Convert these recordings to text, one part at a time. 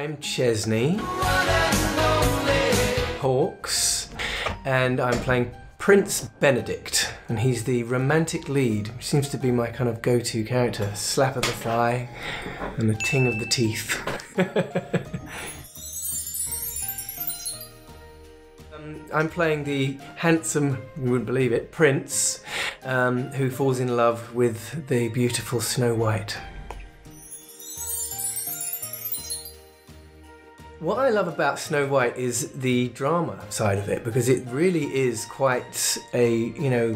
I'm Chesney Hawkes, and I'm playing Prince Benedict, and he's the romantic lead, which seems to be my kind of go-to character. Slap of the thigh and the ting of the teeth. I'm playing the handsome, you wouldn't believe it, prince who falls in love with the beautiful Snow White. What I love about Snow White is the drama side of it, because it really is quite a,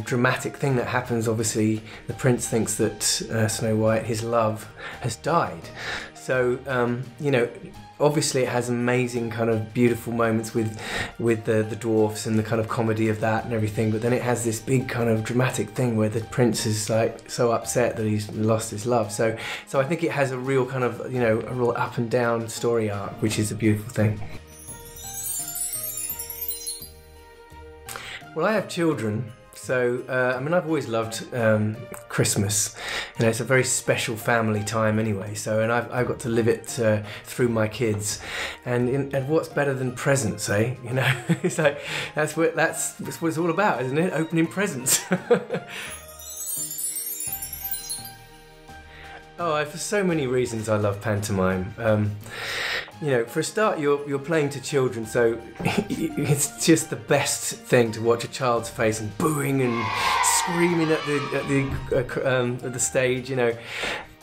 dramatic thing that happens. Obviously, the prince thinks that Snow White, his love, has died. So, obviously it has amazing kind of beautiful moments with the dwarfs and the kind of comedy of that and everything, but then it has this big kind of dramatic thing where the prince is like so upset that he's lost his love. So I think it has a real kind of, a real up and down story arc, which is a beautiful thing. Well, I have children. So, I've always loved Christmas. It's a very special family time anyway. So, and I've got to live it through my kids. And what's better than presents, eh? It's like that's what it's all about, isn't it? Opening presents. Oh, for so many reasons I love pantomime. For a start, you're playing to children, so it's just the best thing to watch a child's face and booing and screaming at the stage.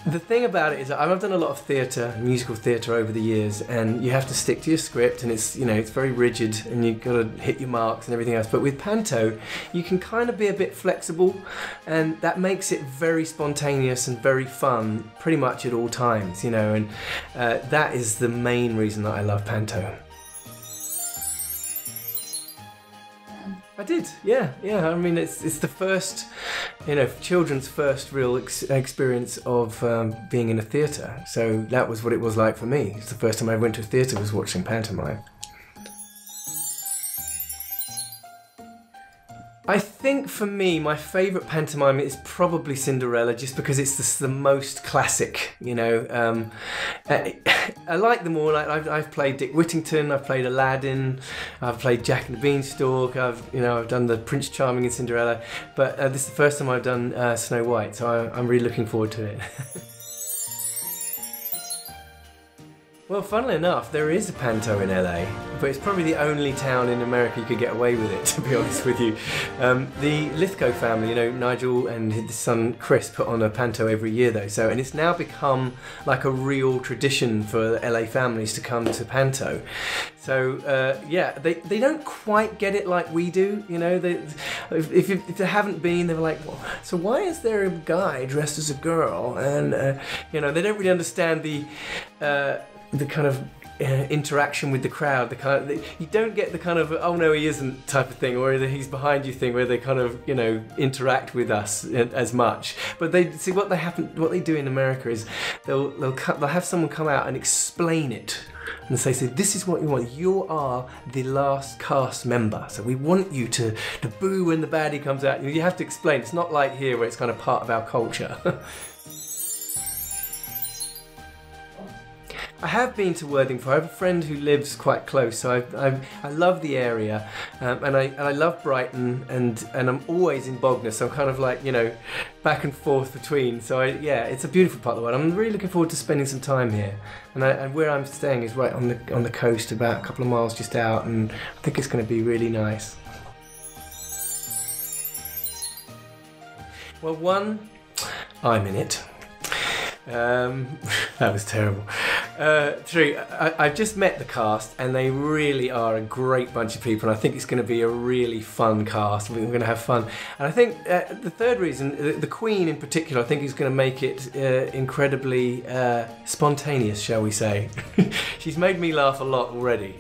The thing about it is that I've done a lot of theatre, musical theatre over the years, and you have to stick to your script, and it's very rigid, and you've got to hit your marks and everything else. But with panto, you can kind of be a bit flexible, and that makes it very spontaneous and very fun, pretty much at all times. And that is the main reason that I love panto. I did, yeah. It's the first, children's first real experience of being in a theatre. So that was what it was like for me. It's the first time I went to a theatre was watching pantomime. I think for me, my favourite pantomime is probably Cinderella, just because it's the most classic. I like them all. I've played Dick Whittington, I've played Aladdin, I've played Jack and the Beanstalk, I've done the Prince Charming in Cinderella, but this is the first time I've done Snow White, so I'm really looking forward to it. Well, funnily enough, there is a panto in LA, but it's probably the only town in America you could get away with it, to be honest with you. The Lithgow family, Nigel and his son Chris put on a panto every year though, and it's now become like a real tradition for LA families to come to panto. So they don't quite get it like we do, if they haven't been, they're like, well, so why is there a guy dressed as a girl? And they don't really understand the kind of interaction with the crowd, you don't get the kind of oh no he isn't type of thing, or he's behind you thing, where they kind of interact with us as much. But they see what they do in America is they'll have someone come out and explain it. And say, this is what you want. You are the last cast member, so we want you to boo when the baddie comes out. You have to explain. It's not like here where it's kind of part of our culture. I have been to Worthington. I have a friend who lives quite close, so I love the area, and I love Brighton, and I'm always in Bognor, so I'm kind of like back and forth between. So it's a beautiful part of the world. I'm really looking forward to spending some time here, and where I'm staying is right on the coast, about a couple of miles just out, and I think it's going to be really nice. Well, I'm in it. That was terrible. 3, I've just met the cast, and they really are a great bunch of people, and I think it's going to be a really fun cast. We're going to have fun, and I think the third reason, the Queen in particular, I think is going to make it incredibly spontaneous, shall we say. She's made me laugh a lot already.